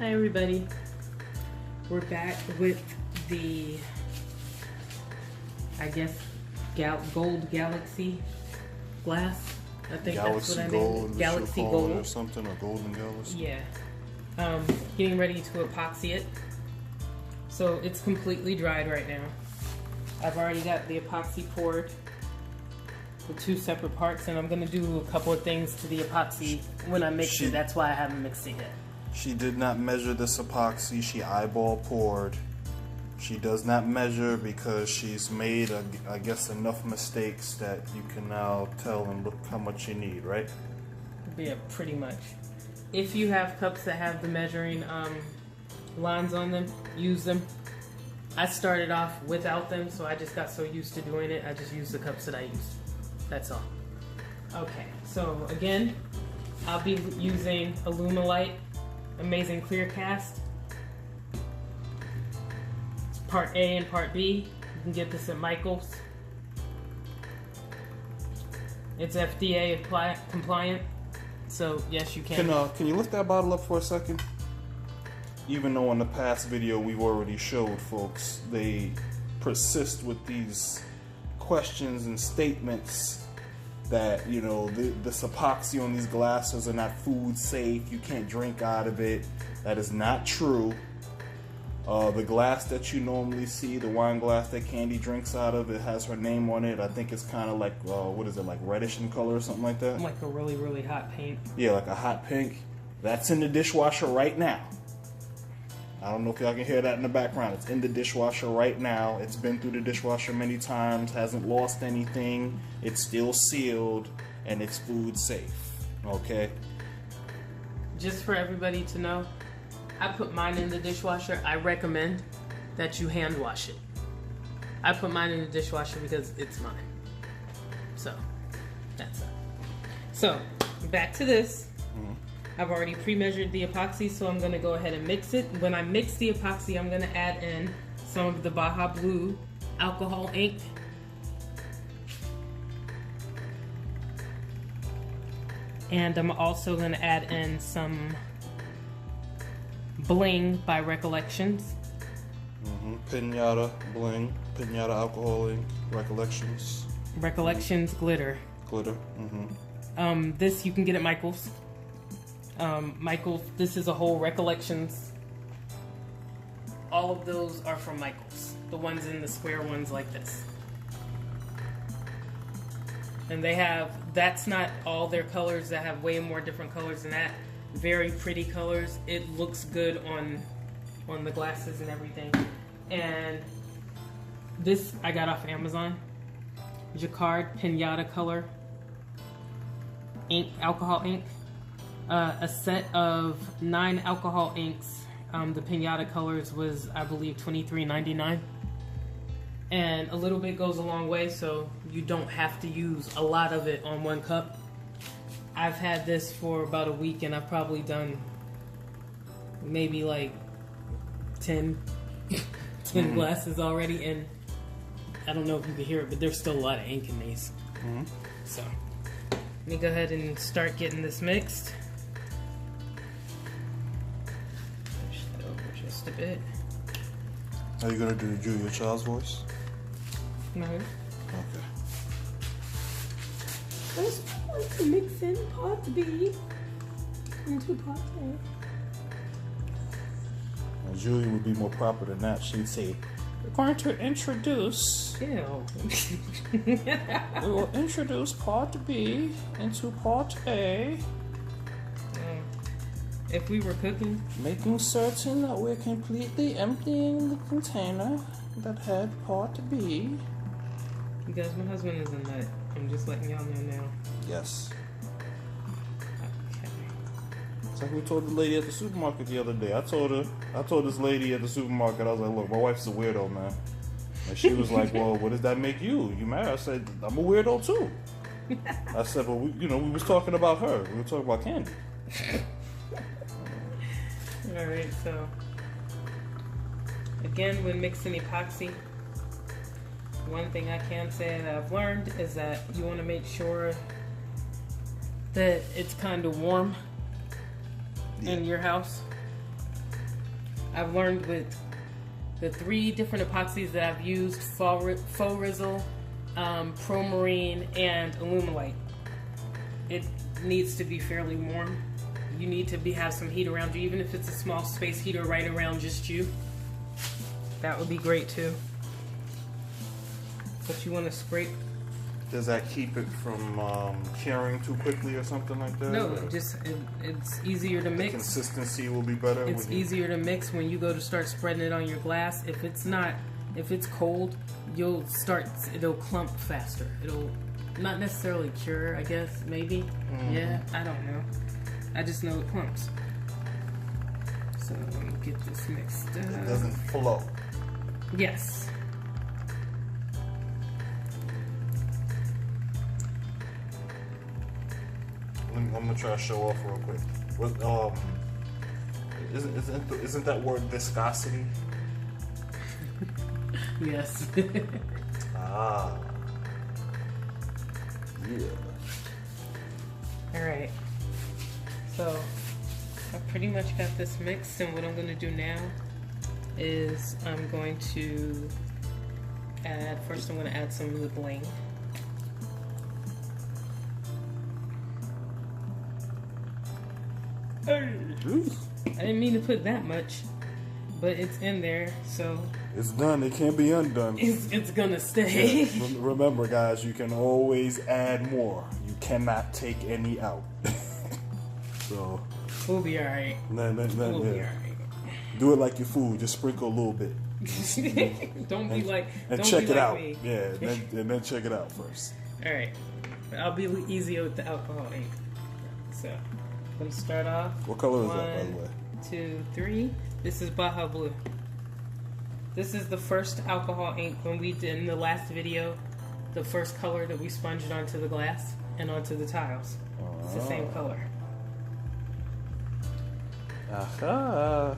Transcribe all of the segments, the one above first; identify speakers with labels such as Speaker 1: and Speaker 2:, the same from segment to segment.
Speaker 1: Hi everybody, we're back with the, I guess, gold galaxy glass. I think
Speaker 2: Galaxy
Speaker 1: that's what
Speaker 2: Gold,
Speaker 1: I named it. Galaxy Gold
Speaker 2: or something, or Golden Galaxy.
Speaker 1: Yeah. Getting ready to epoxy it. So it's completely dried right now. I've already got the epoxy poured with 2 separate parts, and I'm gonna do a couple of things to the epoxy when I mix it. That's why I haven't mixed it yet.
Speaker 2: She did not measure this epoxy. She eyeball poured. She does not measure because she's made, I guess, enough mistakes that you can now tell and look how much you need, right?
Speaker 1: Yeah, pretty much. If you have cups that have the measuring lines on them, use them. I started off without them, so I just got so used to doing it, I just used the cups that I used. That's all. Okay, so again, I'll be using Alumilite Amazing Clear Cast. It's part A and part B. You can get this at Michael's. It's FDA compliant, so yes, you can.
Speaker 2: Can you lift that bottle up for a second? Even though in the past video we've already showed folks, they persist with these questions and statements that, you know, this epoxy on these glasses are not food safe, you can't drink out of it. That is not true. The glass that you normally see, the wine glass that Candi drinks out of, it has her name on it. I think it's kind of like, what is it, like reddish in color or something like that?
Speaker 1: Like a really, really hot pink.
Speaker 2: Yeah, like a hot pink. That's in the dishwasher right now. I don't know if y'all can hear that in the background. It's in the dishwasher right now. It's been through the dishwasher many times, hasn't lost anything. It's still sealed, and it's food safe, okay?
Speaker 1: Just for everybody to know, I put mine in the dishwasher. I recommend that you hand wash it. I put mine in the dishwasher because it's mine. So, that's it. So, back to this. I've already pre-measured the epoxy, so I'm going to go ahead and mix it. When I mix the epoxy, I'm going to add in some of the Baja Blue alcohol ink. And I'm also going to add in some Bling by Recollections.
Speaker 2: Pinata Bling, Pinata alcohol ink, Recollections.
Speaker 1: Recollections glitter.
Speaker 2: Glitter.
Speaker 1: This you can get at Michael's. Michael's, this is a whole Recollections. All of those are from Michael's. The ones in the square ones like this. And they have, that's not all their colors, that have way more different colors than that. Very pretty colors. It looks good on the glasses and everything. And this I got off Amazon. Jacquard Pinata color ink, alcohol ink. A set of 9 alcohol inks. The Pinata colors was, I believe, $23.99. And a little bit goes a long way, so you don't have to use a lot of it on one cup. I've had this for about a week, and I've probably done maybe like 10 glasses already, and I don't know if you can hear it, but there's still a lot of ink in these. So let me go ahead and start getting this mixed. Push that over just a bit.
Speaker 2: Are you gonna do the Julia Child's voice?
Speaker 1: No.
Speaker 2: Okay.
Speaker 1: I just want to mix in part B into part A.
Speaker 2: Now, Julia would be more proper than that. She'd say, "We're going to introduce.
Speaker 1: Ew.
Speaker 2: We will introduce part B into part A,
Speaker 1: If we were cooking,
Speaker 2: making certain that we're completely emptying the container that had part B."
Speaker 1: because my husband is a nut. I'm just letting y'all know now.
Speaker 2: Yes.
Speaker 1: Okay.
Speaker 2: It's like we told the lady at the supermarket the other day. I told this lady at the supermarket, I was like, "Look, my wife's a weirdo, man." And she was like, "Well, what does that make you? You mad?" I said, "I'm a weirdo too." I said, "Well, we was talking about her. We were talking about Candi."
Speaker 1: Alright, so again, when mixing epoxy, one thing I can say that I've learned is that you want to make sure that it's kind of warm in your house. I've learned with the 3 different epoxies that I've used, Faux Rizzle, Promarine, and Alumilite, it needs to be fairly warm. You need to have some heat around you, even if it's a small space heater right around just you. That would be great too. But you want to scrape.
Speaker 2: Does that keep it from curing too quickly or something like that?
Speaker 1: No, it's easier to mix.
Speaker 2: Consistency will be better.
Speaker 1: It's easier to mix when you go to start spreading it on your glass. If it's cold, it'll clump faster. It'll not necessarily cure, I guess, maybe. Yeah, I don't know. I just know it clumps. So let me get this mixed up.
Speaker 2: It doesn't flow.
Speaker 1: Yes.
Speaker 2: I'm gonna try to show off real quick. Isn't that word viscosity?
Speaker 1: Yes.
Speaker 2: Ah. Yeah.
Speaker 1: All right. So I pretty much got this mixed, and what I'm going to do now is I'm going to add some of the bling. I didn't mean to put that much, but it's in there, so
Speaker 2: it's done. It can't be undone.
Speaker 1: It's gonna stay.
Speaker 2: Yeah. Remember, guys, you can always add more. You cannot take any out. So
Speaker 1: we'll be all right.
Speaker 2: We'll
Speaker 1: be all right.
Speaker 2: Do it like your food. Just sprinkle a little bit.
Speaker 1: Don't be like
Speaker 2: check it out.
Speaker 1: Me.
Speaker 2: Yeah, and then check it out first.
Speaker 1: All right, I'll be easy with the alcohol ink. So I'm gonna start off.
Speaker 2: What color is that, by the way?
Speaker 1: 1, 2, 3. This is Baja Blue. This is the first alcohol ink when we did in the last video. The first color that we sponged onto the glass and onto the tiles. It's the same color.
Speaker 2: Aha.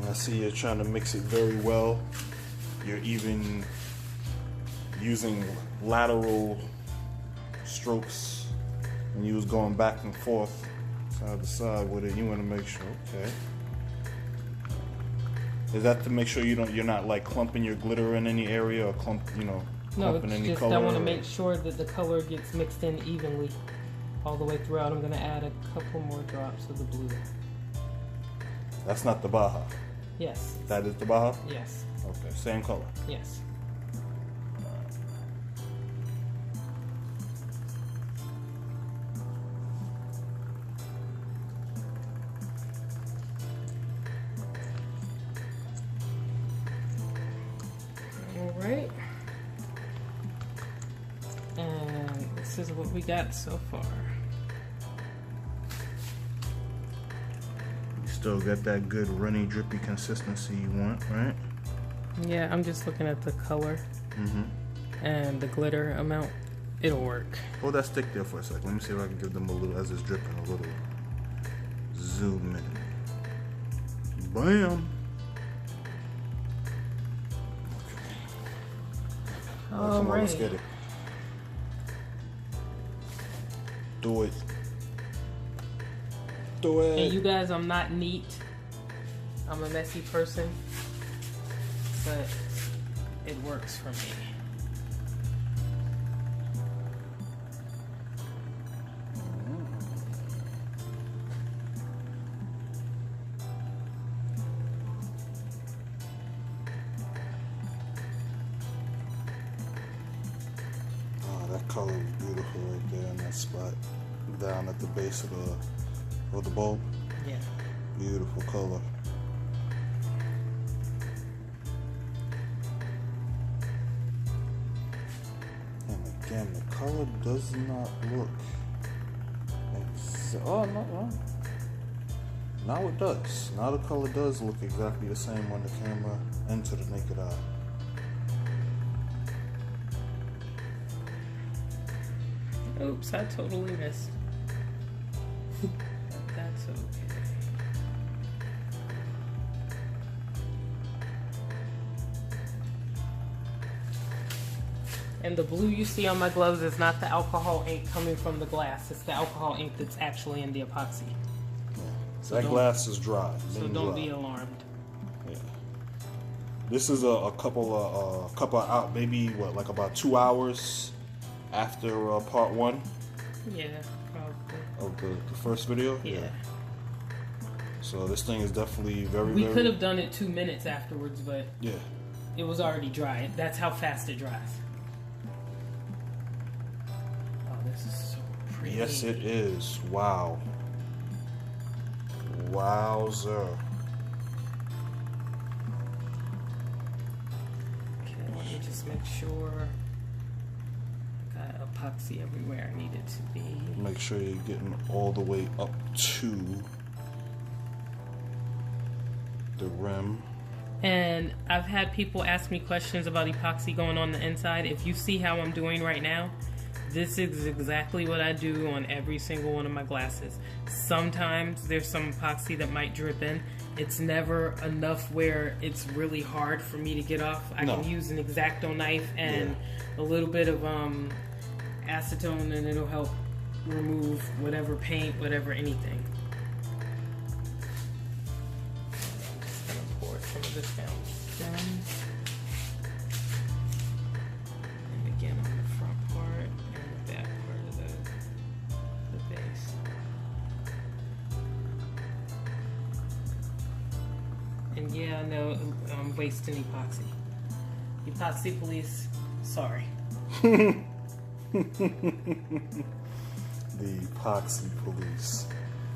Speaker 2: I see you're trying to mix it very well. You're even using lateral strokes, and you was going back and forth side to side with it. You want to make sure, okay. Is that to make sure you're not like clumping your glitter in any area or clumping any color?
Speaker 1: I want to make sure that the color gets mixed in evenly all the way throughout. I'm going to add a couple more drops of the blue.
Speaker 2: That's not the Baja.
Speaker 1: Yes.
Speaker 2: That is the Baja?
Speaker 1: Yes.
Speaker 2: Okay, same color.
Speaker 1: Yes. Alright. And this is what we got so far.
Speaker 2: Still got that good runny, drippy consistency you want, right?
Speaker 1: Yeah, I'm just looking at the color and the glitter amount. It'll work.
Speaker 2: Hold that stick there for a second. Let me see if I can give them a little, as it's dripping, a little zoom in. Bam! Okay. Come on, let's get it. Do it. Do it.
Speaker 1: And you guys, I'm not neat. I'm a messy person. But it works for me.
Speaker 2: Oh, that color is beautiful right there in that spot. Down at the base of the bulb.
Speaker 1: Yeah.
Speaker 2: Beautiful color. And again, the color does not look. Oh no. Now it does. Now the color does look exactly the same on the camera and to the naked eye.
Speaker 1: Oops, I totally missed. That's okay. And the blue you see on my gloves is not the alcohol ink coming from the glass. It's the alcohol ink that's actually in the epoxy.
Speaker 2: Yeah. So that glass is dry.
Speaker 1: So don't be alarmed.
Speaker 2: Yeah. This is a couple out, maybe what, like about 2 hours after part 1.
Speaker 1: Yeah, probably.
Speaker 2: Of the first video.
Speaker 1: Yeah.
Speaker 2: So this thing is definitely very.
Speaker 1: We could have done it 2 minutes afterwards, but
Speaker 2: yeah,
Speaker 1: it was already dry. That's how fast it dries. This is so pretty.
Speaker 2: Yes, it is. Wow. Wowzer.
Speaker 1: Okay, let me just make sure I got epoxy everywhere I need it to be.
Speaker 2: Make sure you're getting all the way up to the rim.
Speaker 1: And I've had people ask me questions about epoxy going on the inside. If you see how I'm doing right now, this is exactly what I do on every single one of my glasses. Sometimes there's some epoxy that might drip in. It's never enough where it's really hard for me to get off. I can use an X-Acto knife and a little bit of acetone, and it'll help remove whatever paint, whatever anything. I'm just gonna pour some of this down. And again on the front part. That part of the base. And yeah, I know I'm wasting epoxy. Epoxy police, sorry.
Speaker 2: The epoxy police.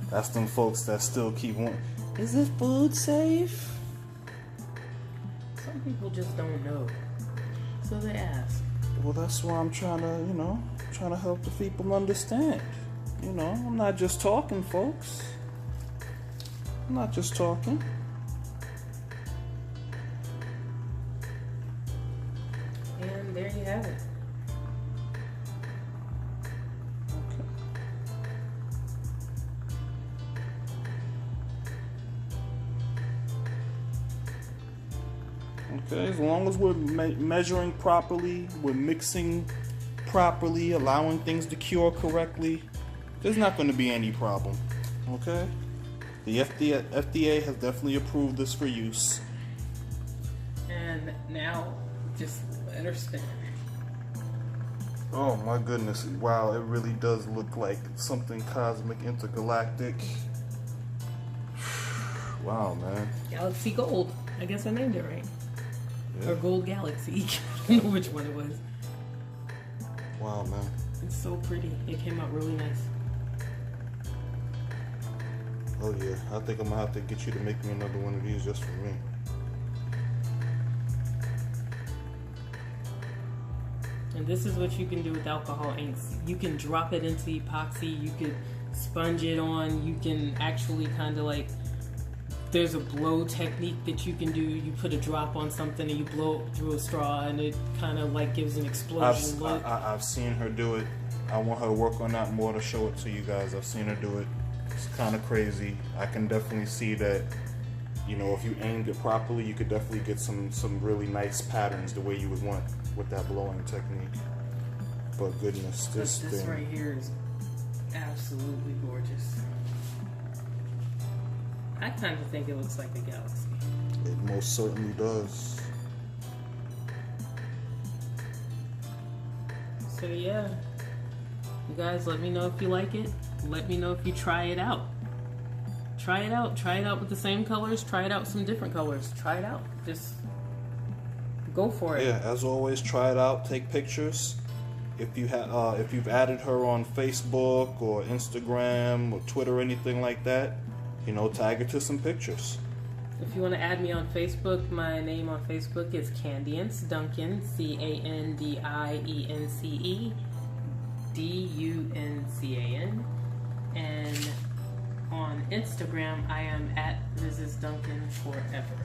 Speaker 2: That's them folks that still keep wanting. Is this food safe?
Speaker 1: Some people just don't know, so they ask.
Speaker 2: Well, that's why I'm trying to help the people understand. I'm not just talking, folks. I'm not just talking.
Speaker 1: And there you have it.
Speaker 2: Okay, as long as we're measuring properly, we're mixing properly, allowing things to cure correctly, there's not going to be any problem. Okay? The FDA has definitely approved this for use.
Speaker 1: And now, just let her spin.
Speaker 2: Oh my goodness. Wow, it really does look like something cosmic, intergalactic. Wow, man.
Speaker 1: Galaxy Gold. I guess I named it right.
Speaker 2: Yeah.
Speaker 1: Or Gold Galaxy. I don't know which one it was.
Speaker 2: Wow, man.
Speaker 1: It's so pretty. It came out really nice.
Speaker 2: Oh yeah, I think I'm gonna have to get you to make me another one of these just for me.
Speaker 1: And this is what you can do with alcohol inks. You can drop it into epoxy, you could sponge it on, you can actually kind of like, there's a blow technique that you can do. You put a drop on something and you blow it through a straw and it kind of like gives an explosion look.
Speaker 2: I've seen her do it. I want her to work on that more to show it to you guys. I've seen her do it. It's kind of crazy. I can definitely see that, if you aimed it properly, you could definitely get some really nice patterns the way you would want with that blowing technique. But goodness, this thing
Speaker 1: right here is absolutely gorgeous. I kind of think it looks like a galaxy.
Speaker 2: It most certainly does.
Speaker 1: So yeah, you guys let me know if you like it. Let me know if you try it out. Try it out. Try it out with the same colors. Try it out with some different colors. Try it out. Just go for it.
Speaker 2: Yeah, as always, try it out. Take pictures. If you've added her on Facebook or Instagram or Twitter or anything like that, tag her to some pictures.
Speaker 1: If you want to add me on Facebook, my name on Facebook is Candience Duncan, CANDIENCE DUNCAN, and on Instagram I am at Mrs. Duncan Forever.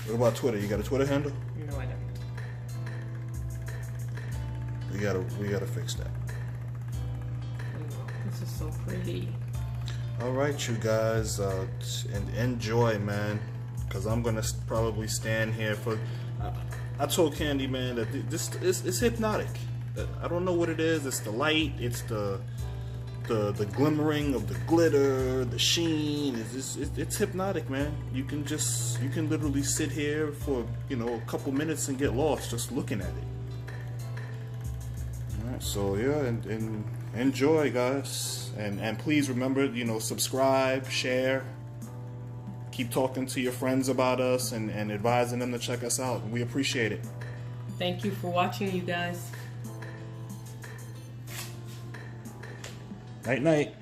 Speaker 2: What about Twitter? You got a Twitter handle?
Speaker 1: No, I don't.
Speaker 2: We gotta fix that.
Speaker 1: This is so pretty.
Speaker 2: All right, you guys, and enjoy, man. because I'm gonna probably stand here for. I told Candi, man, that this it's hypnotic. I don't know what it is. It's the light. It's the glimmering of the glitter, the sheen. It's hypnotic, man. You can literally sit here for a couple minutes and get lost just looking at it. All right, so yeah, and enjoy, guys, and please remember, subscribe, share, keep talking to your friends about us, and advising them to check us out. We appreciate it.
Speaker 1: Thank you for watching, you guys.
Speaker 2: Night night.